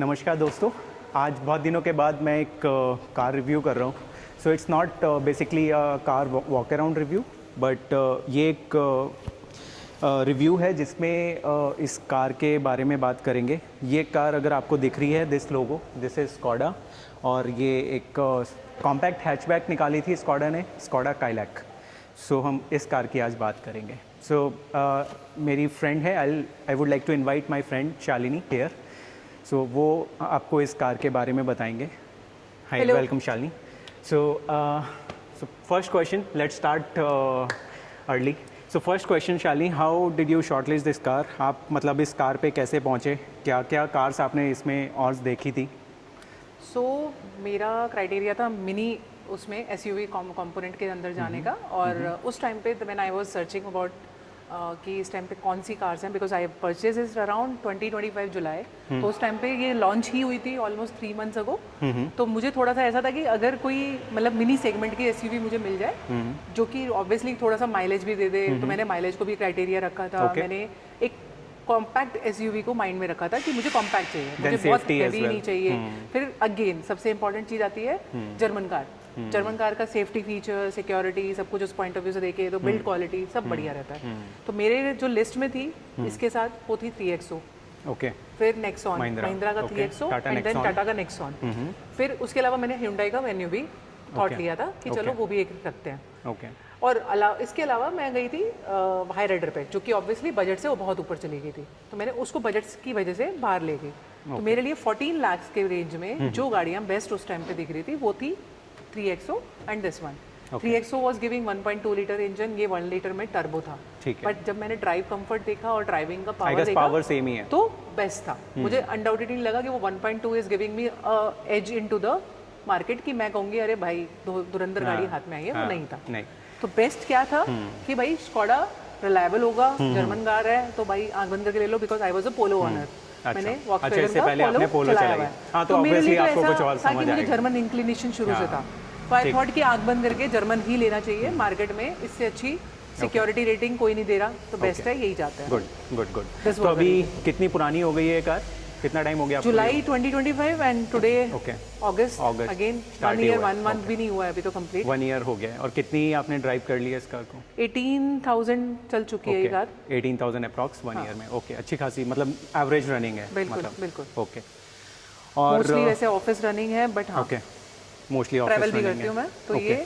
नमस्कार दोस्तों, आज बहुत दिनों के बाद मैं एक कार रिव्यू कर रहा हूँ। So it's not basically a car walk around review, but ये एक रिव्यू है जिसमें इस कार के बारे में बात करेंगे। ये कार अगर आपको दिख रही है, this logo, this is Skoda, और ये एक कॉम्पैक्ट हैचबैक निकाली थी स्कोडा ने, स्कोडा काइलैक। सो हम इस कार की आज बात करेंगे। सो मेरी फ्रेंड है, I would like to invite my friend Shalini here. So वो आपको इस कार के बारे में बताएंगे। Hi, welcome Shalini. So first question, let's start early. So first question Shalini, how did you shortlist this car? आप मतलब इस कार पे कैसे पहुँचे? क्या क्या कार्स आपने इसमें और देखी थी? मेरा क्राइटेरिया था मिनी, उसमें एसयूवी कंपोनेंट के अंदर जाने का। और उस टाइम पे when I was searching about कि इस टाइम पे कौन सी कार्स हैं, because I purchase is around 20-25 जुलाई। तो उस टाइम पे ये लॉन्च ही हुई थी ऑलमोस्ट 3 मंथ्स अगो। तो मुझे थोड़ा सा ऐसा था कि अगर कोई मतलब मिनी सेगमेंट की एसयूवी मुझे मिल जाए जो कि ऑब्वियसली थोड़ा सा माइलेज भी दे दे, तो मैंने माइलेज को भी क्राइटेरिया रखा था। मैंने एक कॉम्पैक्ट एसयूवी को माइंड में रखा था कि मुझे कॉम्पैक्ट चाहिए, मुझे बहुत हैवी नहीं चाहिए। फिर अगेन सबसे इंपॉर्टेंट चीज़ आती है जर्मन कार। जर्मन कार का सेफ्टी फीचर, सिक्योरिटी, सब कुछ उस पॉइंट ऑफ व्यू से देखे तो बिल्ड क्वालिटी सब बढ़िया रहता है। तो मेरे जो लिस्ट में थी इसके साथ वो थी 3XO। ओके। फिर नेक्सॉन, महिंद्रा का 3XO, एंड देन टाटा का नेक्सॉन। फिर उसके अलावा मैंने Hyundai का वेन्यू भी थॉट लिया था कि चलो वो भी एक रखते हैं। ओके। और इसके अलावा मैं गई थी हाई राइडर पे, जो कि ऑब्वियसली बजट से वो बहुत ऊपर चली गई थी, तो मैंने उसको बजट की वजह से बाहर ले गई। तो मेरे लिए 14 लाख के रेंज में जो गाड़ियाँ बेस्ट उस टाइम पे दिख रही थी वो थी 3XO and this one. 3XO was giving 1.2 litre engine, ये 1 लीटर में टर्बो था। बट जब मैंने ड्राइव कंफर्ट देखा और ड्राइविंग का पावर देखा, पावर सेम ही है, तो बेस्ट था। मुझे अनडाउटेडली लगा कि वो 1.2 is giving me edge into the market, कि मैं कहूँगी अरे भाई धुरंधर गाड़ी हाथ में आई है, वो नहीं था। तो बेस्ट क्या था कि भाई स्कोडा रिलायबल होगा, जर्मन कार है, तो भाई आंख बंद करके ले लो, because I was a polo owner. मैंने वॉक्सवैगन का पोलो चलाया हुआ है। तो मेरे लिए तो ऐसा था कि मुझे जर्मन इंक्लिनेशन शुरू से था, तो आई थॉट कि आंख बंद करके जर्मन ही लेना चाहिए। मार्केट में इससे अच्छी सिक्योरिटी रेटिंग कोई नहीं दे रहा, तो बेस्ट है यही जाता है। Good good good. तो अभी कितनी पुरानी हो गई है कार? कितना टाइम हो गया? जुलाई 2025 and today August again 1 year 1 month भी नहीं हुआ है अभी तो कंप्लीट 1 ईयर हो गया है। और कितनी आपने ड्राइव कर ली है इस कार को? 18,000 चल चुकी है ये कार। 18,000 अप्रॉक्स 1 ईयर में। ओके, अच्छी खासी मतलब एवरेज रनिंग है। बिल्कुल बिल्कुल। ओके। और मोस्टली वैसे ऑफिस रनिंग है, बट हाँ ओके, मोस्टली ऑफिस ट्रैवल भी करती हूँ मैं, तो ये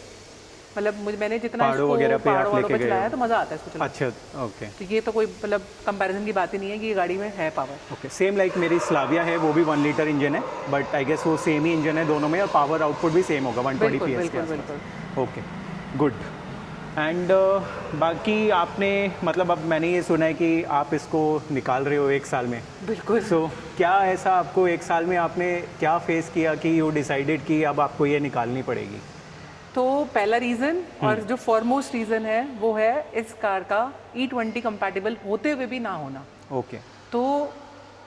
मतलब मैंने जितना इसको पहाड़ों पे चलाया तो मजा आता है इसको चलाने। अच्छा, ओके। तो ये तो कोई मतलब कंपैरिजन की बात ही नहीं है कि ये गाड़ी में है पावर। ओके, सेम लाइक मेरी स्लाविया है, वो भी 1 लीटर इंजन है, बट आई गेस वो सेम ही इंजन है दोनों में, और पावर आउटपुट भी सेम होगा 120 PS। बिल्कुल। Okay, good. एंड बाकी आपने मतलब अब मैंने ये सुना है कि आप इसको निकाल रहे हो 1 साल में। बिल्कुल। सो क्या ऐसा आपको 1 साल में आपने क्या फेस किया कि यू डिसाइडेड कि अब आपको ये निकालनी पड़ेगी? तो पहला रीज़न और जो फॉरमोस्ट रीज़न है वो है इस कार का E20 कंपैटिबल होते हुए भी ना होना। ओके। तो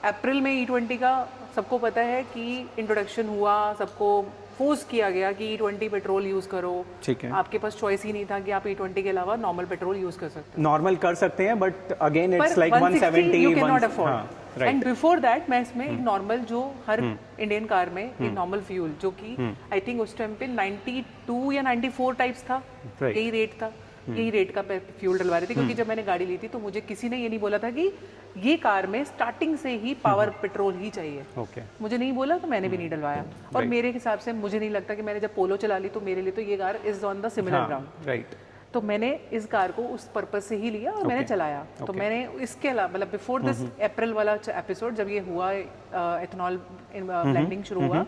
अप्रैल में E20 का सबको पता है कि इंट्रोडक्शन हुआ, सबको फोर्स किया गया कि E20 पेट्रोल यूज़ करो। ठीक है। आपके पास चॉइस ही नहीं था कि आप E20 के अलावा नॉर्मल पेट्रोल यूज़ कर सकते हैं। नॉर्मल कर सकते हैं, but again it's like 170 you can not afford. And before that मैं इसमें एक नॉर्मल जो हर इंडियन कार में एक नॉर्मल फ्यूल, जो कि आई थिंक उस टाइम पे 92 या 94 टाइप्स था, यही रेट था, यही रेट का फ्यूल डलवा रही थी। क्योंकि जब मैंने गाड़ी ली थी तो मुझे किसी ने ये नहीं बोला था कि ये कार में स्टार्टिंग से ही पावर पेट्रोल ही चाहिए। मुझे नहीं बोला, तो मैंने भी नहीं डलवाया। और मेरे हिसाब से मुझे नहीं लगता कि मैंने जब पोलो चला ली तो मेरे लिए तो ये car is on the similar ground. Right. तो मैंने इस कार को उस पर्पस से ही लिया और मैंने चलाया। तो मैंने इसके अलावा मतलब बिफोर दिस अप्रैल वाला एपिसोड जब ये हुआ, एथेनॉल ब्लेंडिंग शुरू हुआ,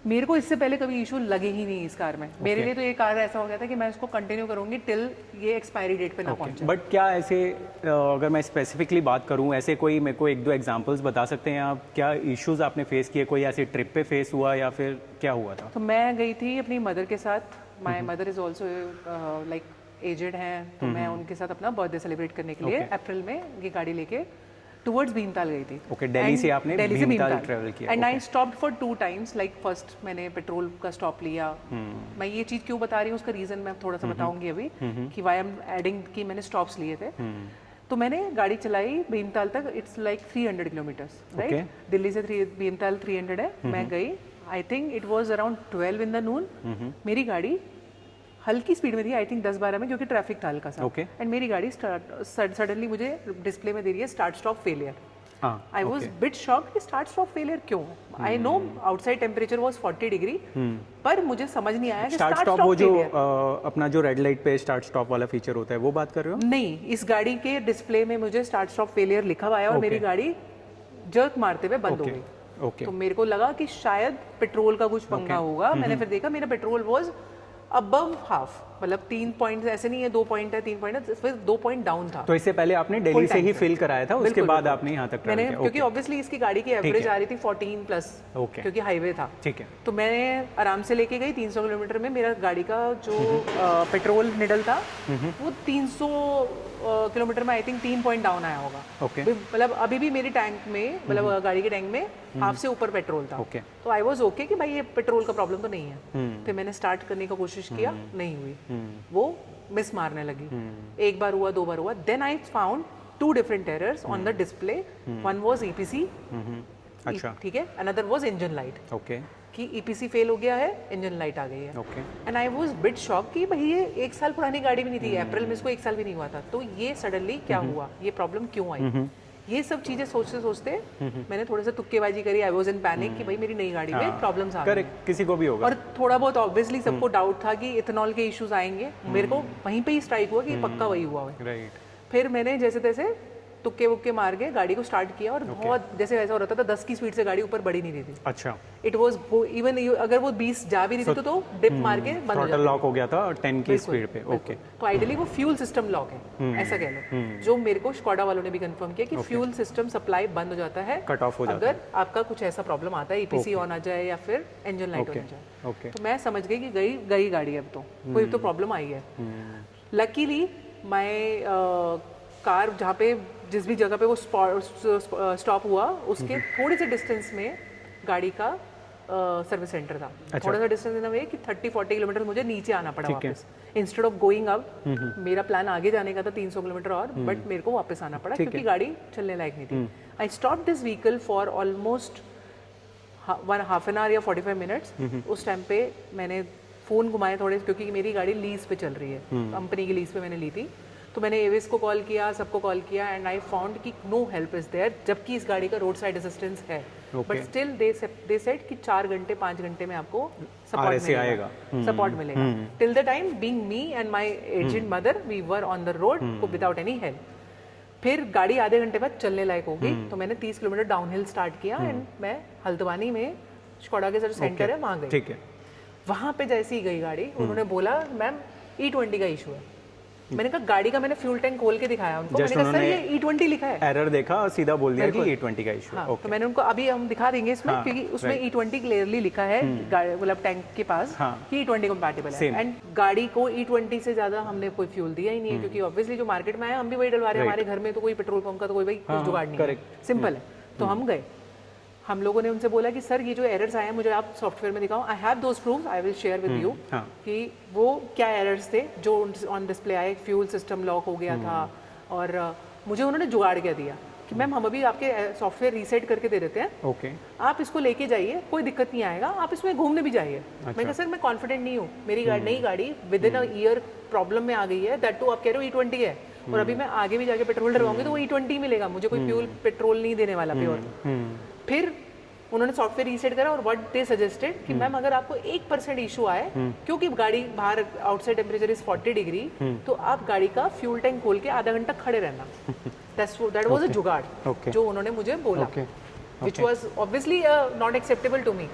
मेरे को इससे पहले कभी इशू लगे ही नहीं इस कार में। मेरे लिए तो ये कार ऐसा हो गया था कि मैं इसको कंटिन्यू करूंगी टिल ये एक्सपायरी डेट पे ना पहुंचे। बट क्या ऐसे अगर मैं स्पेसिफिकली बात करूं, ऐसे कोई मेरे को 1-2 एग्जांपल्स बता सकते हैं आप? क्या इश्यूज आपने फेस किए? कोई ऐसी ट्रिप पे फेस हुआ या फिर क्या हुआ था? तो मैं गई थी अपनी मदर के साथ। My mother is also like aged हैं, तो मैं उनके साथ अपना बर्थडे सेलिब्रेट करने के लिए अप्रैल में ये गाड़ी लेके टुवर्ड्स भीमताल गई थी। ओके, दिल्ली से आपने भीमताल ट्रैवल किया? And I stopped for 2 times. Like first मैंने पेट्रोल का स्टॉप लिया। मैं ये चीज़ क्यों बता रही हूँ उसका रीज़न मैं थोड़ा सा बताऊंगी अभी कि वाई एम एडिंग, कि मैंने स्टॉप्स लिए थे। तो मैंने गाड़ी चलाई भीमताल तक, it's like 300 kilometres, right? Delhi से भीमताल 300 है। मैं गई, I think it was around 12 in the noon. मेरी गाड़ी हल्की स्पीड में थी, आई थिंक 10-12 में, क्योंकि ट्रैफिक था हल्का सा। एंड मेरी गाड़ी सडनली मुझे डिस्प्ले में दे रही है start stop failure. I was bit shocked कि स्टार्ट स्टॉप फेलियर क्यों? I know outside temperature was 40 degree, पर मुझे समझ नहीं आया कि स्टार्ट स्टॉप वो जो अपना जो रेड लाइट पे स्टार्ट स्टॉप वाला फीचर होता है वो बात कर रहे हो? नहीं, इस गाड़ी के डिस्प्ले में मुझे स्टार्ट स्टॉप फेलियर लिखा हुआ है और मेरी गाड़ी जर्क मारते हुए बंद हो गई। तो मेरे को लगा कि शायद पेट्रोल का कुछ पंगा होगा। मैंने फिर देखा मेरा पेट्रोल वाज अबव हाफ, मतलब 3 पॉइंट, ऐसे नहीं है 2 पॉइंट है 3 पॉइंट है, फिर 2 पॉइंट डाउन था। तो इससे पहले आपने दिल्ली से ही फिल कराया था, उसके बाद आपने यहाँ तक मैंने, क्योंकि ऑब्वियसली इसकी गाड़ी की एवरेज आ रही थी 14 प्लस, क्योंकि हाईवे था। ठीक है। तो मैंने आराम से लेके गई 300 किलोमीटर में। मेरा गाड़ी का जो पेट्रोल निडल था वो 300 किलोमीटर में आई थिंक 3 पॉइंट डाउन आया होगा। मतलब अभी भी मेरी टैंक में, मतलब गाड़ी के टैंक में हाफ से ऊपर पेट्रोल था। तो आई वाज ओके कि भाई ये पेट्रोल का प्रॉब्लम तो नहीं है। फिर मैंने स्टार्ट करने की कोशिश किया, नहीं हुई, वो मिस मारने लगी। एक बार हुआ, 2 बार हुआ, then I found 2 different errors on the display. One was EPC, अच्छा, ठीक है, another was engine light. Okay, कि ईपीसी फेल हो गया है, इंजन लाइट आ गई है। Okay. And I was bit shock कि भाई ये 1 साल पुरानी गाड़ी भी नहीं थी, अप्रैल में इसको 1 साल भी नहीं हुआ था, तो ये सडनली क्या हुआ, ये प्रॉब्लम क्यों आई? ये सब चीजें सोचते सोचते मैंने थोड़ा सा तुक्केबाजी करी। आई वाज इन पैनिक कि भाई मेरी नई गाड़ी में प्रॉब्लम्स आ रही हैं। किसी को भी होगा। और थोड़ा बहुत ऑब्वियसली सबको डाउट था कि इथेनॉल के इश्यूज आएंगे। मेरे को वहीं पे ही स्ट्राइक हुआ कि पक्का वही हुआ है। फिर मैंने जैसे तैसे तुक्के वुक्के मार के गाड़ी को स्टार्ट किया और बहुत जैसे वैसा हो रहा था 10 की स्पीड से गाड़ी ऊपर बढ़ी नहीं रही थी। अच्छा, इट वाज इवन अगर वो 20 जा भी रही थी तो डिप मार के बंद हो जाती, लॉक हो गया था 10 की स्पीड पे। ओके, तो आइडियली वो फ्यूल सिस्टम लॉक है, ऐसा कह लो। जो मेरे को स्कोडा वालों ने भी कंफर्म किया कि फ्यूल सिस्टम सप्लाई बंद हो जाता है, कट ऑफ हो जाता है, अगर आपका कुछ ऐसा प्रॉब्लम आता है, ईपीसी ऑन आ जाए या फिर इंजन लाइट ऑन आ जाए। तो मैं समझ गई कि गई गाड़ी, अब तो कोई तो प्रॉब्लम आई है। लकीली माय कार जहाँ पे जिस भी जगह पे वो स्टॉप हुआ उसके थोड़े से डिस्टेंस में गाड़ी का सर्विस सेंटर था। थोड़ा सा डिस्टेंस इन द वे कि 30-40 किलोमीटर मुझे नीचे आना पड़ा वापस। इंस्टेड ऑफ गोइंग अप, मेरा प्लान आगे जाने का था 300 किलोमीटर और, बट मेरे को वापस आना पड़ा क्योंकि गाड़ी चलने लायक नहीं थी। I stop this vehicle for almost half an hour या 45 मिनट्स। उस टाइम पे मैंने फ़ोन घुमाए थोड़े, क्योंकि मेरी गाड़ी लीज पे चल रही है, कंपनी की लीज पे मैंने ली थी। तो मैंने एविस को कॉल किया, सबको कॉल किया, एंड आई फाउंड कि नो हेल्प इज देयर, जबकि इस गाड़ी का रोड साइड असिस्टेंस है। बट स्टिल दे सेड कि 4 घंटे 5 घंटे में आपको सपोर्ट मिलेगा। Till the time being me and my aged mother, we were on the road without any help. फिर गाड़ी आधे घंटे बाद चलने लायक हो गई, तो मैंने 30 किलोमीटर डाउनहिल स्टार्ट किया एंड मैं हल्द्वानी में स्कोडा के जो सेंटर है वहाँ गई। ठीक है। वहाँ पे जैसे ही गई गाड़ी, उन्होंने बोला मैम E20 का इशू है। मैंने कहा गाड़ी का, मैंने फ्यूल टैंक खोल के दिखाया उनको, मैंने कहा सर ये E20 लिखा है। एरर देखा और सीधा बोल दिया कि E20 का इशू है। तो मैंने उनको, अभी हम दिखा देंगे इसमें, क्योंकि उसमें E20 क्लियरली लिखा है मतलब टैंक के पास कि E20 कंपैटिबल है। एंड गाड़ी को E20 से ज्यादा हमने कोई फ्यूल दिया ही नहीं है, क्योंकि ऑब्वियसली जो मार्केट में आया हम भी वही डलवा रहे हैं। हमारे घर में तो कोई पेट्रोल पंप का तो कोई भाई कुछ जुगाड़ नहीं है, सिंपल है। तो हम गए, हम लोगों ने उनसे बोला कि सर ये जो एरर्स आए हैं मुझे आप सॉफ्टवेयर में दिखाओ, I have those proofs, I will share with you कि वो क्या एरर्स थे जो ऑन डिस्प्ले आए। फ्यूल सिस्टम लॉक हो गया था, और मुझे उन्होंने जुगाड़ क्या दिया कि मैम हम अभी आपके सॉफ्टवेयर रीसेट करके दे देते हैं, आप इसको लेके जाइए, कोई दिक्कत नहीं आएगा, आप इसमें घूमने भी जाइए। मैंने कहा सर मैं कॉन्फिडेंट नहीं हूँ, मेरी नई गाड़ी with in a year problem में आ गई है, दैट टू आप कह रहे हो E20 है, और अभी मैं आगे भी जाके पेट्रोल डलवाऊंगी तो वो E20 मिलेगा, मुझे कोई फ्यूल पेट्रोल नहीं देने वाला प्योर। फिर उन्होंने सॉफ्टवेयर रीसेट करा और व्हाट दे सजेस्टेड कि मैम अगर आपको 1% इशू आए, क्योंकि गाड़ी बाहर आउटसाइड टेम्परेचर इज 40 डिग्री, तो आप गाड़ी का फ्यूल टैंक खोल के आधा घंटा खड़े रहना। दैट वाज अ जुगाड़ जो उन्होंने मुझे बोला, which was obviously not acceptable to me.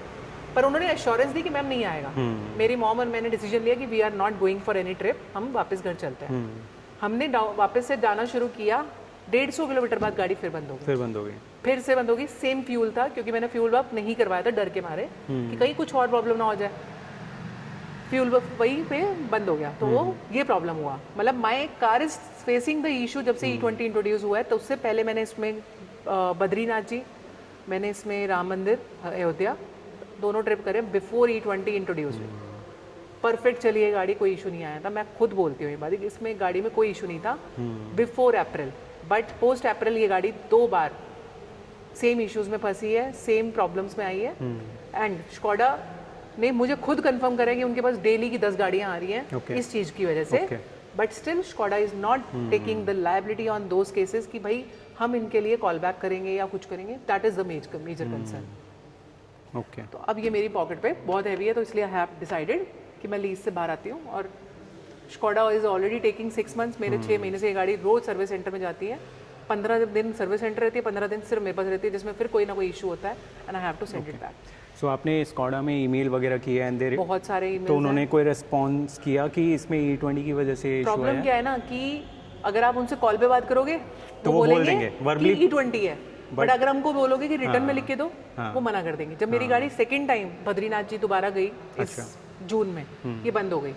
पर उन्होंने एश्योरेंस दी कि मैम नहीं आएगा। मेरी मॉम और मैंने डिसीजन लिया कि we are not going for any trip, हम वापस घर चलते हैं। हमने वापस से जाना शुरू किया, 150 किलोमीटर बाद गाड़ी फिर बंद हो गई, फिर से बंद हो गई। सेम फ्यूल था, क्योंकि मैंने फ्यूल पंप नहीं करवाया था डर के मारे कि कहीं कुछ और प्रॉब्लम ना हो जाए। फ्यूल पंप वहीं पे बंद हो गया, तो वो ये प्रॉब्लम हुआ। मतलब my car is facing the issue जब से E20 इंट्रोड्यूस हुआ है। तो उससे पहले मैंने इसमें बद्रीनाथ जी, मैंने इसमें राम मंदिर अयोध्या दोनों ट्रिप करे बिफोर E20 इंट्रोड्यूस हुई। परफेक्ट चली है गाड़ी, कोई इशू नहीं आया था। मैं खुद बोलती हूँ ये बात, इसमें गाड़ी में कोई इशू नहीं था बिफोर अप्रैल। बट पोस्ट अप्रैल ये गाड़ी 2 बार सेम इश्यूज में फंसी है, सेम प्रॉब्लम्स में आई है। एंड स्कोडा ने मुझे खुद कंफर्म करा कि उनके पास डेली की 10 गाड़ियां आ रही हैं इस चीज़ की वजह से। But still Skoda is not taking the liability on those cases कि भाई हम इनके लिए कॉल बैक करेंगे या कुछ करेंगे। That is the major concern. Okay, तो अब ये मेरी पॉकेट पे बहुत हैवी है, तो इसलिए आई हैव डिसाइडेड कि मैं लीज से बाहर आती हूँ। और Skoda is already taking 6 months. मेरे 6 महीने से ये गाड़ी रोज सर्विस सेंटर में जाती है। 15 दिन सर्विस सेंटर रहती है, 15 दिन सिर्फ मेरे पास रहती है, जिसमें फिर कोई ना कोई इशू होता है and I have to send it back. So आपने स्कोडा में ईमेल वगैरह किए एंड देयर बहुत सारे ईमेल। तो उन्होंने कोई रिस्पॉन्स किया कि इसमें E20 की वजह से इशू प्रॉब्लम क्या है ना कि अगर आप उनसे कॉल पे बात करोगे तो वो बोल देंगे कि E20 है, बट अगर हमको बोलोगे कि रिटर्न में लिख के दो, वो मना कर देंगे। जब मेरी गाड़ी सेकंड टाइम बद्रीनाथ जी दोबारा गई इस जून में, ये बंद हो गई।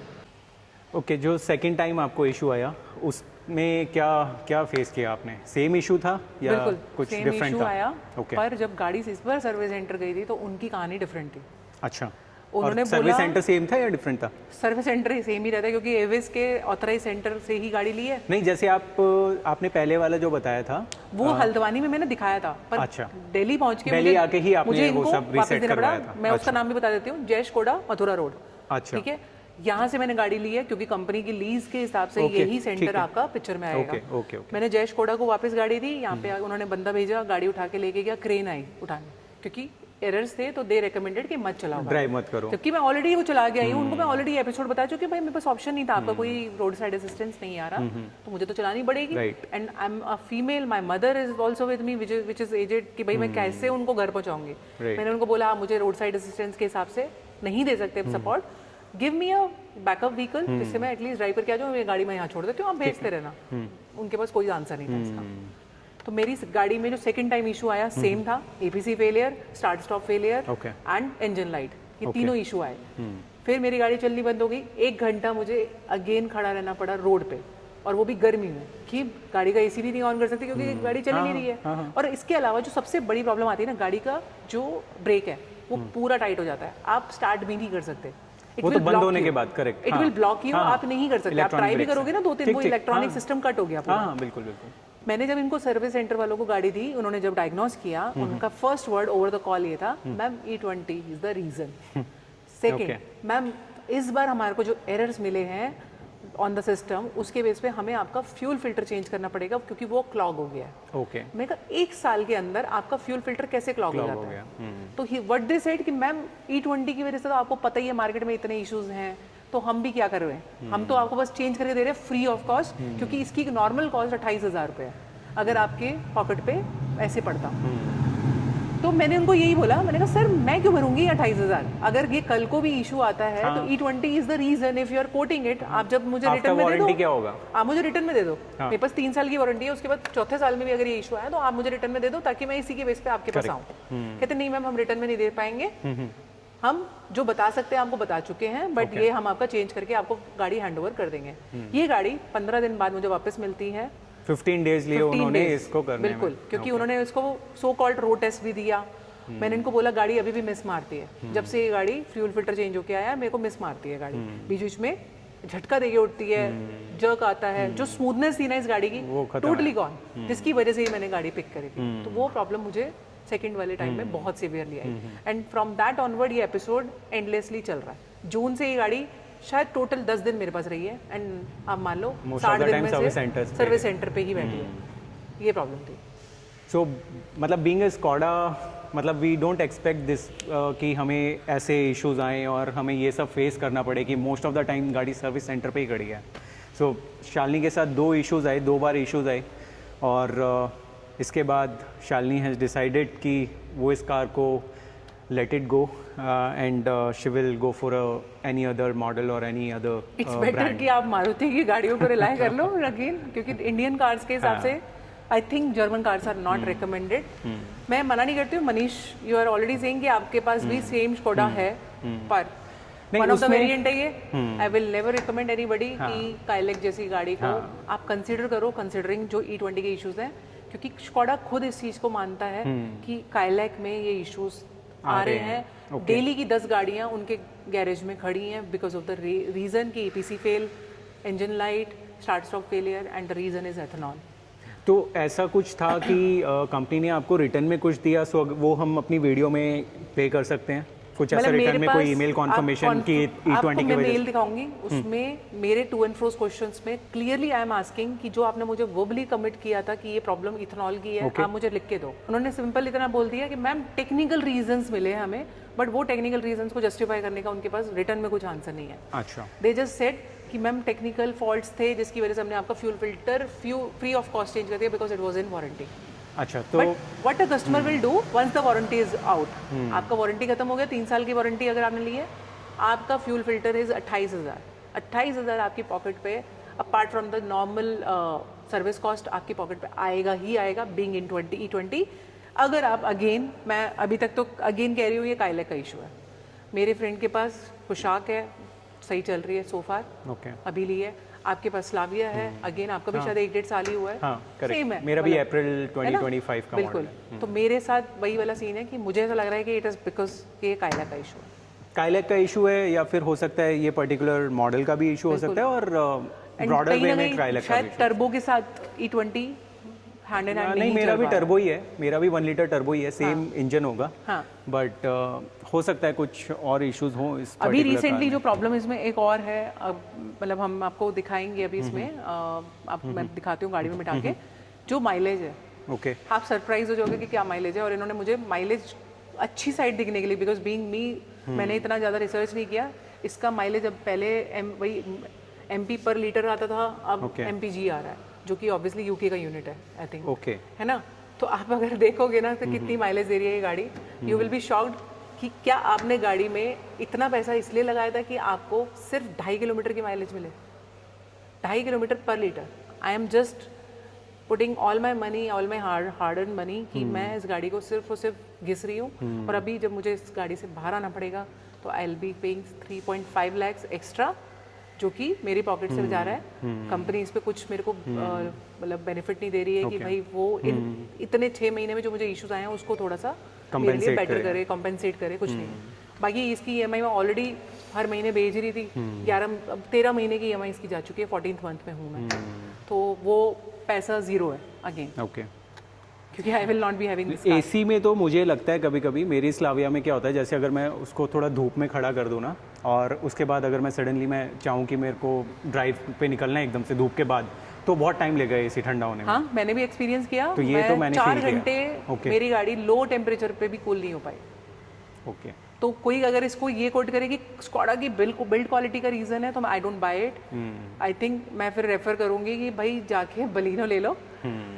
ओके, जो सेकंड टाइम आपको इशू आया उसमें क्या क्या फेस किया आपने? सेम इशू था या बिल्कुल कुछ सेम डिफरेंट इशू था? आया। ओके, पर जब गाड़ी इस बार सर्विस सेंटर गई थी तो उनकी कहानी डिफरेंट थी। अच्छा, उन्होंने सर्विस सेंटर सेम था या डिफरेंट था? सर्विस सेंटर ही सेम ही रहता है क्योंकि एविस के ऑथराइज सेंटर से ही गाड़ी ली है। नहीं, जैसे आपने पहले वाला जो बताया था वो हल्द्वानी में मैंने दिखाया था, पर अच्छा, दिल्ली पहुंच के दिल्ली आके ही आपने मुझे वो इनको सब वापस रीसेट देना पड़ा। करवाया था। मैं उसका नाम भी बता देती हूँ, जय स्कोडा मथुरा रोड। अच्छा, ठीक है, यहाँ से मैंने गाड़ी ली है क्योंकि कंपनी की लीज के हिसाब से यही सेंटर आपका पिक्चर में आएगा। ओके, मैंने जय स्कोडा को वापस गाड़ी दी, यहाँ पे उन्होंने बंदा भेजा, गाड़ी उठा के लेके गया, क्रेन आई उठाने, क्योंकि एरर्स थे तो दे रिकमेंडेड कि मत चलाओ, ड्राइव मत करो। जबकि मैं ऑलरेडी वो चला गया हूँ। उनको मैं ऑलरेडी एपिसोड बता चुकी हूँ, भाई मेरे पास ऑप्शन नहीं था, आपका कोई रोड साइड असिस्टेंस नहीं आ रहा, तो मुझे तो चलानी पड़ेगी। And I am a female, my mother is also with me which is aged, कि भाई मैं कैसे उनको घर पहुंचाऊंगी। मैंने उनको बोला आप मुझे रोड साइड असिस्टेंस के हिसाब से नहीं दे सकते support, give me a backup vehicle जिससे मैं एटलीस्ट ड्राइव करके आ जाऊँ, ये गाड़ी मैं यहाँ छोड़ देती हूँ, आप भेजते रहना। उनके पास कोई आंसर नहीं था इसका। तो मेरी गाड़ी में जो सेकंड टाइम इशू आया सेम था, APC failure, start stop failure and engine light, ये तीनों इशू आए। फिर मेरी गाड़ी चलनी बंद हो गई, 1 घंटा मुझे अगेन खड़ा रहना पड़ा रोड पे, और वो भी गर्मी में, कि गाड़ी का एसी भी नहीं ऑन कर सकती क्योंकि गाड़ी चल नहीं रही है। और इसके अलावा जो सबसे बड़ी प्रॉब्लम आती है ना, गाड़ी का जो ब्रेक है वो पूरा टाइट हो जाता है, आप स्टार्ट भी नहीं कर सकते। वो तो बंद होने के बाद, correct, it will block you, आप नहीं कर सकते। आप ट्राई भी करोगे ना 2-3, वो इलेक्ट्रॉनिक सिस्टम कट हो गया। हाँ, बिल्कुल बिल्कुल। मैंने जब इनको सर्विस सेंटर वालों को गाड़ी दी, उन्होंने जब डायग्नोस किया, उनका first word over the call ये था, ma'am E20 is the reason. Second, ma'am इस बार हमारे को जो एरर्स मिले हैं ऑन द सिस्टम, उसके बेस पे हमें आपका फ्यूल फिल्टर चेंज करना पड़ेगा क्योंकि वो क्लॉग हो गया है। ओके, मैं कहा 1 साल के अंदर आपका फ्यूल फिल्टर कैसे क्लॉग हो जाता है? तो व्हाट दे सेड कि मैम E20 की वजह से तो आपको पता ही है मार्केट में इतने इश्यूज हैं, तो हम भी क्या कर रहे हैं, हम तो आपको बस चेंज करके दे रहे हैं फ्री ऑफ कॉस्ट, क्योंकि इसकी नॉर्मल कॉस्ट 28,000 रुपये है अगर आपके पॉकेट पे ऐसे पड़ता। तो मैंने उनको यही बोला, मैंने कहा सर मैं क्यों भरूंगी 28,000, अगर ये कल को भी इशू आता है तो E20 is the reason, if you are quoting it, आप जब मुझे रिटर्न में दे दो, क्या होगा, आप मुझे रिटर्न में दे दो। मेरे पास 3 साल की वारंटी है, उसके बाद 4थे साल में भी अगर ये इशू आया तो आप मुझे रिटर्न में दे दो, ताकि मैं इसी के बेस पे आपके पास आऊँ। कहते नहीं मैम हम रिटर्न में नहीं दे पाएंगे, हम जो बता सकते हैं आपको बता चुके हैं, बट ये हम आपका चेंज करके आपको गाड़ी हैंडओवर कर देंगे। ये गाड़ी 15 दिन बाद मुझे वापस मिलती है। 15 डेज लिए उन्होंने इसको करने में। बिल्कुल, क्योंकि उन्होंने इसको सो कॉल्ड रोड टेस्ट भी दिया। मैंने इनको बोला गाड़ी अभी भी मिस मारती है, जब से ये गाड़ी फ्यूल फिल्टर चेंज होके आया मेरे को मिस मारती है गाड़ी, बीच बीच में झटका देके उठती है, जर्क आता है, जो स्मूथनेस थी ना इस गाड़ी की टोटली गॉन, जिसकी वजह से ही मैंने गाड़ी पिक करी थी। तो वो प्रॉब्लम मुझे सेकंड वाले टाइम में बहुत severely I, and from that onward ये एपिसोड एंडलेसली चल रहा है। जून से ये गाड़ी शायद टोटल 10 दिन मेरे पास रही है, एंड आप मान लो 60 दिन में से सर्विस सेंटर पे ही बैठी है। ये प्रॉब्लम थी। सो मतलब बीइंग अ स्कोडा, मतलब वी डोंट एक्सपेक्ट दिस कि हमें ऐसे इश्यूज आए और हमें ये सब फेस करना पड़े कि मोस्ट ऑफ द टाइम गाड़ी सर्विस सेंटर पे ही खड़ी है। सो शालिनी के साथ 2 इश्यूज आए, 2 बार इश्यूज आए, और इसके बाद शालिनी हैज़ डिसाइडेड कि वो इस कार को let it go and she will go for any other model or any other It's better कि आप मारुति की गाड़ियों पर रिलाई कर लो अगेन, क्योंकि इंडियन कार्स के हिसाब से I think German cars are not recommended. मैं मना नहीं करती हूँ, Manish you are already saying कि आपके पास भी सेम स्कोडा है, पर वन ऑफ द वेरिएंट है ये। I will never recommend anybody कि काइलेक जैसी गाड़ी को आप कंसीडर करो, कंसीडरिंग जो E20 के इश्यूज हैं, क्योंकि स्कोडा खुद इस चीज़ को मानता है कि काइलेक में ये इश्यूज आ रहे हैं। डेली की 10 गाड़ियां उनके गैरेज में खड़ी हैं बिकॉज ऑफ द रीजन की EPC fail, engine light, start stop failure, and the reason is ethanol. तो ऐसा कुछ था कि कंपनी ने आपको रिटर्न में कुछ दिया, सो वो हम अपनी वीडियो में प्ले कर सकते हैं कुछ ऐसा मतलब रिटर्न मेरे में पास कोई ईमेल कॉन्फर्मेशन की E20 आपको की मैं वजह मेल से? दिखाऊंगी, उसमें मेरे टू एंड फ्रोज क्वेश्चंस में क्लियरली आई एम आस्किंग कि जो आपने मुझे वर्बली कमिट किया था कि ये प्रॉब्लम इथेनॉल की है, आप मुझे लिख के दो। उन्होंने सिंपल इतना बोल दिया कि मैम टेक्निकल रीजंस मिले हमें, बट वो टेक्निकल रीजंस को जस्टिफाई करने का उनके पास रिटर्न में कुछ आंसर नहीं है। अच्छा, दे जस्ट सेड कि मैम टेक्निकल फॉल्ट्स थे जिसकी वजह से हमने आपका fuel filter free of cost change कर दिया because it was in warranty. अच्छा तो but what a customer will do once the warranty is out, आपका वारंटी खत्म हो गया, 3 साल की वारंटी अगर आपने ली है, आपका फ्यूल फिल्टर इज 28,000 आपकी पॉकेट पे, apart from the normal service cost आपकी पॉकेट पे आएगा ही आएगा, बीइंग इन E20। अगर आप अगेन, मैं अभी तक तो अगेन कह रही हूँ ये काइलैक का इशू है। मेरे फ्रेंड के पास पोशाक है, सही चल रही है सो फार, ओके, अभी ली है। आपके पास स्लाविया है, अगेन आपका भी शायद 1-1.5 साल ही हुआ है, हाँ सेम है, मेरा भी मतलब, अप्रैल है ना? 2025 का बिल्कुल। मॉडल है। तो मेरे साथ वही वाला सीन है कि मुझे ऐसा लग रहा है कि इट इज बिकॉज ये काइला का इशू है। काइलैक का इशू है या फिर हो सकता है ये पर्टिकुलर मॉडल का भी इशू हो सकता है, और ब्रॉडर वे में काइलैक का भी शायद टर्बो के साथ E20 हैंड इन हैंड नहीं, मेरा भी टर्बो ही है, मेरा भी 1 लीटर टर्बो ही है, सेम इंजन होगा, हाँ। बट हो सकता है कुछ और इश्यूज हो इस अभी particular रिसेंटली car जो प्रॉब्लम इसमें एक और है, अब मतलब हम आपको दिखाएंगे अभी इसमें, आप मैं दिखाती हूँ गाड़ी में बिठा के, जो माइलेज है, में। ओके, आप सरप्राइज हो जाओगे कि क्या माइलेज है। और इन्होंने मुझे माइलेज अच्छी साइड दिखने के लिए, बिकॉज बीइंग मी मैंने इतना ज़्यादा रिसर्च नहीं किया, इसका माइलेज अब पहले वही MP पर लीटर आता था, अब MPG आ रहा है, जो कि ऑब्वियसली UK का यूनिट है आई थिंक, ओके, है ना। तो आप अगर देखोगे ना तो कितनी माइलेज दे रही है ये गाड़ी, यू विल बी शॉक्ड कि क्या आपने गाड़ी में इतना पैसा इसलिए लगाया था कि आपको सिर्फ 2.5 किलोमीटर की माइलेज मिले, 2.5 kilometre per litre. I am just putting all my money, all my hard earn money कि मैं इस गाड़ी को सिर्फ और सिर्फ घिस रही हूँ, और अभी जब मुझे इस गाड़ी से बाहर आना पड़ेगा तो I will be paying 3.5 lakhs extra, जो कि मेरी पॉकेट से जा रहा है। कंपनी इस पे कुछ मेरे को मतलब बेनिफिट नहीं दे रही है कि भाई वो इतने 6 महीने में जो मुझे इश्यूज आए हैं उसको थोड़ा सा मेरे लिए बेटर करे, कॉम्पेंसेट करे, कुछ नहीं। बाकी इसकी EMI मैं ऑलरेडी हर महीने भेज रही थी, 13 महीने की EMI इसकी जा चुकी है, 14th मंथ में हूँ मैं, तो वो पैसा जीरो है अगेन, ओके। क्योंकि आई will not be having this. AC में तो मुझे लगता है कभी कभी मेरी स्लाविया में क्या होता है, जैसे अगर मैं उसको थोड़ा धूप में खड़ा कर दूँ ना, और उसके बाद अगर मैं सडनली मैं चाहूँ कि मेरे को ड्राइव पे निकलना है एकदम से धूप के बाद, तो बहुत टाइम लेगा AC ठंडा होने में। हाँ, मैंने भी एक्सपीरियंस किया, तो ये तो मैंने 4 feel किया। घंटे मेरी गाड़ी लो टेम्परेचर पे भी कूल नहीं हो पाई। ओके, तो कोई अगर इसको ये कोट करे कि स्कॉडा की बिल्ड क्वालिटी का रीजन है, तो I don't buy it. I think मैं फिर रेफर करूंगी कि भाई जाके बलिनो ले लो,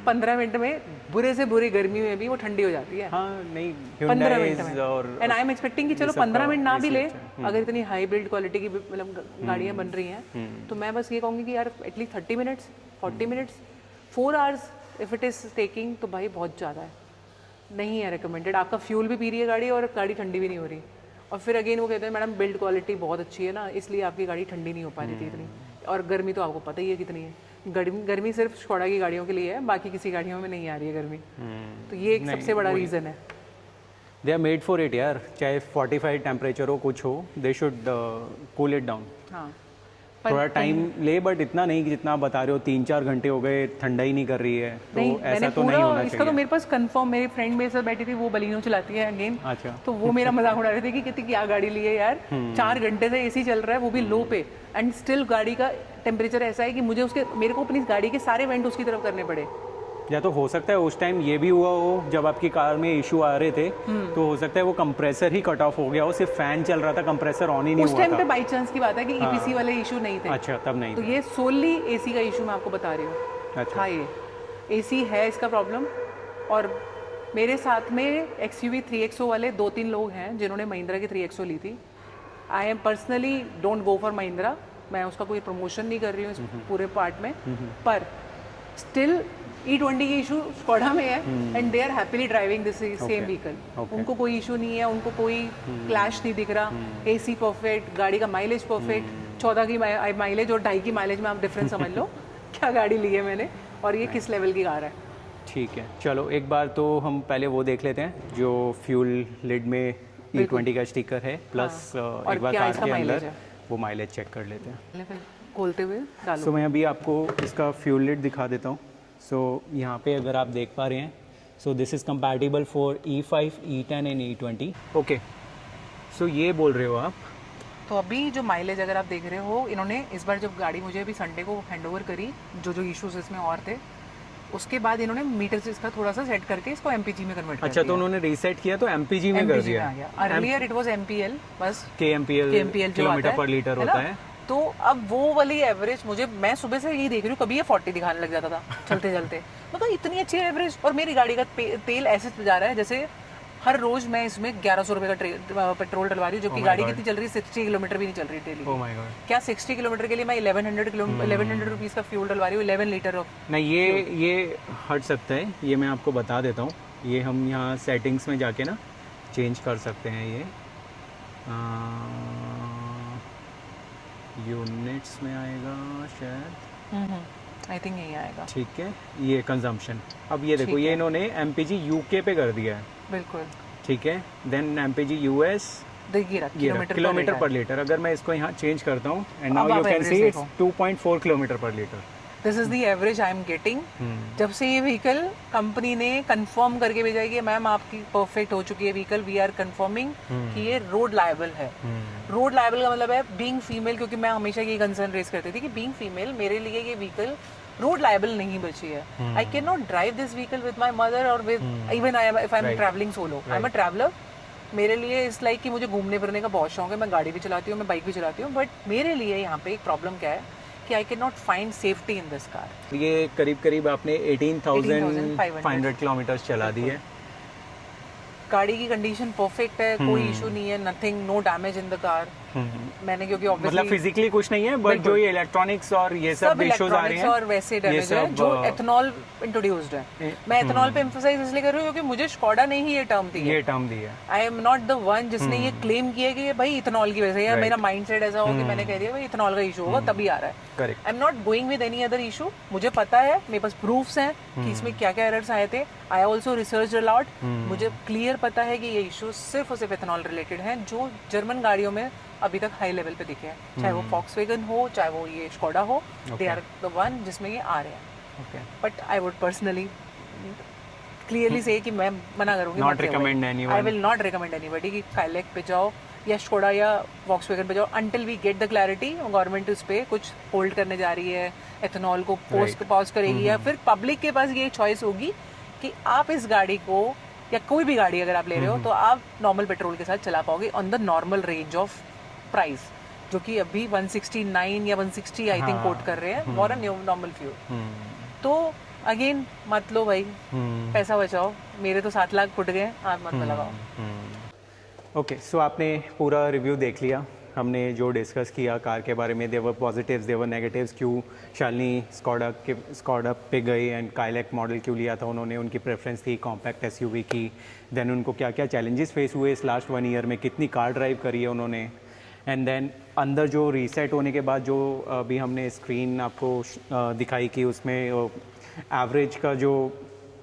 15 मिनट में बुरे से बुरी गर्मी में भी वो ठंडी हो जाती है। हाँ नहीं, 15 मिनट में, और एंड आई एम एक्सपेक्टिंग कि चलो 15 मिनट ना भी ले, अगर इतनी हाई बिल्ड क्वालिटी की मतलब गाड़ियाँ बन रही हैं, तो मैं बस ये कहूँगी कि यार at least 30 minutes 40 minutes 4 hours if it is taking, तो भाई बहुत ज़्यादा है, नहीं है रिकमेंडेड। आपका फ्यूल भी पी रही है गाड़ी और गाड़ी ठंडी भी नहीं हो रही, और फिर अगेन वो कहते हैं मैडम बिल्ड क्वालिटी बहुत अच्छी है ना, इसलिए आपकी गाड़ी ठंडी नहीं हो पा रही थी इतनी, और गर्मी तो आपको पता ही है कितनी है। गर्मी सिर्फ स्कॉडा की गाड़ियों के लिए है, बाकी किसी गाड़ियों में नहीं आ रही है गर्मी, तो ये एक सबसे बड़ा रीज़न है। They are made for it यार, चाहे 45 टेम्परेचर हो कुछ हो, they should cool it down. हाँ, थोड़ा टाइम ले, बट इतना नहीं कि जितना आप बता रहे हो 3-4 घंटे हो गए ठंडा ही नहीं कर रही है, तो नहीं, ऐसा मैंने तो नहीं पूरा होना इसका चाहिए। तो मेरे पास कंफर्म, मेरी फ्रेंड मेरे साथ बैठी थी, वो बलिनो चलाती है अगेन, अच्छा, तो वो मेरा मजाक उड़ा रहे थे कि कितनी क्या गाड़ी ली है यार, 4 घंटे से AC चल रहा है, वो भी लो पे, एंड स्टिल गाड़ी का टेम्परेचर ऐसा है कि मुझे मेरे को अपनी गाड़ी के सारे वेंट उसकी तरफ करने पड़े। या तो हो सकता है उस टाइम ये भी हुआ हो जब आपकी कार में इशू आ रहे थे, तो हो सकता है वो कंप्रेसर ही कट ऑफ हो गया हो, सिर्फ फैन चल रहा था, कंप्रेसर ऑन ही नहीं उस हुआ टाइम था। पे बाई चांस की बात है कि EPC वाले इशू नहीं थे। अच्छा, तब नहीं तो था। ये सोली AC का इशू मैं आपको बता रही हूँ। अच्छा, था ये AC है इसका प्रॉब्लम। और मेरे साथ में XUV 3XO वाले 2-3 लोग हैं जिन्होंने महिंद्रा की 3XO ली थी। I am personally don't go for Mahindra, मैं उसका कोई प्रमोशन नहीं कर रही हूँ इस पूरे पार्ट में, पर स्टिल E20 की इशू स्कॉडा में है, and they are happily driving this same vehicle. उनको कोई इशू नहीं है, उनको कोई क्लैश नहीं दिख रहा, AC परफेक्ट, गाड़ी का माइलेज परफेक्ट, 14 की माइलेज और 2.5 की माइलेज में आप डिफरेंस समझ लो क्या गाड़ी ली है मैंने, और ये किस लेवल की कार है। ठीक है, चलो एक बार तो हम पहले वो देख लेते हैं जो फ्यूल लिड में E20 का स्टिकर है, प्लस एक बार कार के अंदर वो माइलेज चेक कर लेते हैं। खोलते हुए डालो। सो मैं अभी आपको इसका फ्यूल लिड दिखा देता हूँ। सो यहाँ पे अगर आप देख पा रहे हैं, so this is compatible for E5, E10 and E20। Okay, so ये बोल रहे हो आप। तो अभी जो माइलेज अगर आप देख रहे हो, इन्होंने इस बार जब गाड़ी मुझे अभी संडे को हैंडओवर करी, जो इश्यूज इसमें और थे, उसके बाद इन्होंने मीटर से इसका थोड़ा सा सेट करके इसको एमपीजी में कन्वर्ट कर दिया। अच्छा, तो उन्होंने रीसेट किया तो एमपीजी में कर दिया। अर्लियर इट वाज एमपीएल, बस KMPL किलोमीटर पर लीटर होता है। तो अब वो वाली एवरेज मुझे, मैं सुबह से यही देख रही हूँ, कभी ये 40 दिखाने लग जाता था चलते चलते, मतलब इतनी अच्छी एवरेज। और मेरी गाड़ी का तेल ऐसे जा रहा है जैसे हर रोज मैं इसमें 1100 रुपए का पेट्रोल डलवा रही हूँ, जो कि गाड़ी कितनी चल रही है, 60 किलोमीटर भी नहीं चल रही डेली। ओह माय गॉड, क्या 60 किलोमीटर के लिए मैं 1100 रुपीज़ का फ्यूल डलवा रही हूँ, 11 लीटर ऑफ। नहीं, ये हट सकता है, ये मैं आपको बता देता हूँ। ये हम यहाँ सेटिंग्स में जाके ना चेंज कर सकते हैं। ये यूनिट्स में आएगा शायद, आई थिंक यही आएगा। ठीक है, ये कंजम्पशन। अब ये देखो, ये इन्होंने MPG UK पे कर दिया है। बिल्कुल, ठीक है। Then MPG US, kilometre per litre. अगर मैं इसको यहाँ चेंज करता हूँ, and now you can see it's 2.4 kilometre per litre. This is the average I am getting. जब से ये व्हीकल कंपनी ने कंफर्म करके भेजा है कि मैम आपकी परफेक्ट हो चुकी है व्हीकल, वी आर कंफर्मिंग कि ये रोड लायबल है। रोड लायबल का मतलब है बीइंग फीमेल, क्योंकि मैं हमेशा ये कंसर्न रेज करती थी कि बीइंग फीमेल मेरे लिए ये व्हीकल रोड लायबल नहीं बची है। I can not drive this vehicle with my mother और with even if I am travelling solo, I am a traveller. मेरे लिए इस लाइक कि मुझे घूमने फिरने का बहुत शौक है, मैं गाड़ी भी चलाती हूँ, मैं बाइक भी चलाती हूँ, बट मेरे लिए यहाँ पे एक प्रॉब्लम क्या है कि आई can not find safety in this car. ये करीब करीब आपने 18,500 किलोमीटर चला दी है। गाड़ी की कंडीशन परफेक्ट है, कोई इशू नहीं है, nothing, no damage in the car. मैंने क्योंकि ऑब्वियसली मतलब फिजिकली कुछ नहीं है, बट जो ये इलेक्ट्रॉनिक्स और ये सब इश्यूज आ रहे हैं और वैसे डैमेज है जो एथनॉल इंट्रोड्यूस्ड है। मैं एथनॉल पे एम्फसाइज इसलिए कर रही हूँ क्योंकि मुझे स्कोडा ने ही ये टर्म दी है। I am not the one जिसने ये क्लेम किया कि भाई इथनॉल की वजह से, या मेरा माइंडसेट ऐसा हो कि मैंने कह दिया भाई इथनॉल का इशू होगा तभी आ रहा है। I am not going with any other issue. मुझे पता है, मेरे पास प्रूफ्स हैं कि इसमें क्या क्या एरर्स आए थे। I also research a lot. मुझे क्लियर पता है कि ये इशू सिर्फ और सिर्फ एथनॉल रिलेटेड हैं, जो जर्मन गाड़ियों में अभी तक हाई लेवल पे दिखे हैं, चाहे वो फॉक्सवैगन हो, चाहे वो ये स्कोडा हो, दे आर द वन जिसमें ये आ रहे हैं। But I would personally clearly say कि मैं मना करूंगी, I will not recommend anybody कि काइलैक पे जाओ या स्कोडा या वॉक्सवैगन पे जाओ until we get the clarity. Government उस पर कुछ होल्ड करने जा रही है, एथनॉल को पॉज करेगी, या फिर पब्लिक के पास ये चॉइस होगी कि आप इस गाड़ी को, या कोई भी गाड़ी अगर आप ले रहे हो, तो आप नॉर्मल पेट्रोल के साथ चला पाओगे on the normal range of price, जो कि अभी 169 या 160 आई थिंक कोट कर रहे हैं फॉर अ नॉर्मल फ्यूल। तो अगेन मत लो भाई, पैसा बचाओ। मेरे तो 7 लाख फुट गए, आप मत लगाओ। ओके, सो आपने पूरा रिव्यू देख लिया। हमने जो डिस्कस किया कार के बारे में, देवर पॉजिटिव्स, देवर नेगेटिव्स, क्यों शालिनी स्कोडा पे गई एंड काइलैक मॉडल क्यों लिया था उन्होंने, उनकी प्रेफरेंस थी कॉम्पैक्ट SUV की। देन उनको क्या क्या चैलेंजेस फेस हुए इस लास्ट 1 ईयर में, कितनी कार ड्राइव करी है उन्होंने, एंड देन अंदर जो रीसेट होने के बाद जो अभी हमने स्क्रीन आपको दिखाई कि उसमें एवरेज का जो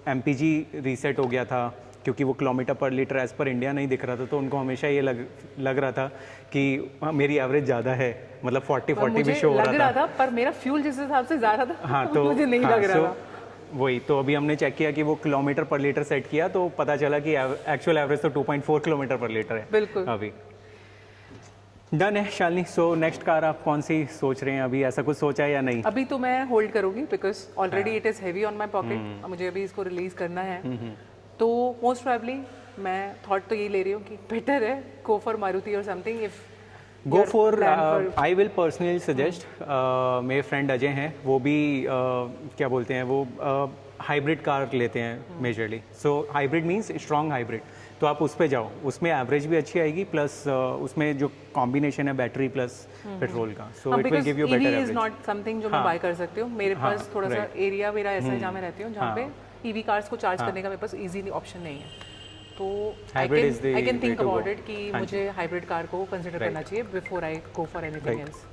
MPG रीसेट हो गया था, क्योंकि वो kilometre per litre as per India नहीं दिख रहा था, तो उनको हमेशा ये लग रहा था कि मेरी एवरेज ज़्यादा है, मतलब 40 भी शो हो रहा था, पर मेरा फ्यूल जिस हिसाब से ज़्यादा था, हाँ, तो मुझे नहीं लग रहा था। वही तो अभी हमने चेक किया कि वो किलोमीटर पर लीटर सेट किया, तो पता चला कि एक्चुअल एवरेज तो 2.4 किलोमीटर पर लीटर है। बिल्कुल, अभी डन है। शालिनी, सो नेक्स्ट कार आप कौन सी सोच रहे हैं? अभी ऐसा कुछ सोचा है या नहीं? अभी तो मैं होल्ड करूंगी because already it is heavy on my pocket, मुझे अभी इसको रिलीज करना है। तो मोस्ट प्रोबेबली मैं थॉट तो यही ले रही हूँ कि बेटर है गो फॉर मारुति और something. If go for, I will personally suggest, मेरे फ्रेंड अजय हैं, वो भी क्या बोलते हैं, वो हाइब्रिड कार लेते हैं मेजरली। सो हाइब्रिड मीन्स स्ट्रॉन्ग हाइब्रिड, तो आप उस पे जाओ, उसमें एवरेज भी अच्छी आएगी, प्लस उसमें जो कॉम्बिनेशन है बैटरी प्लस पेट्रोल का, so it will give you better average. Is not something जो मैं बाय कर सकती हूँ। मेरे पास थोड़ा सा एरिया मेरा ऐसा है जहाँ मैं रहती हूँ, जहाँ पे EV कार्स को चार्ज करने का मेरे पास इजी ऑप्शन नहीं है। तो I can think about it कि मुझे हाइब्रिड कार को कंसिडर करना चाहिए before I go for anything else.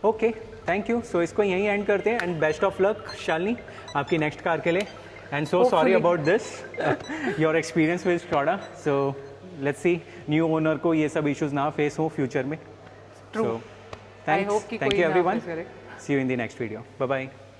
Okay, thank you. So इसको यहीं एंड करते हैं and best of luck Shalini आपकी नेक्स्ट कार के लिए, and so sorry about this your experience with Skoda. So let's see new owner को ये सब इश्यूज ना फेस हो फ्यूचर में। So thanks, thank you everyone, C you in the next video, bye bye.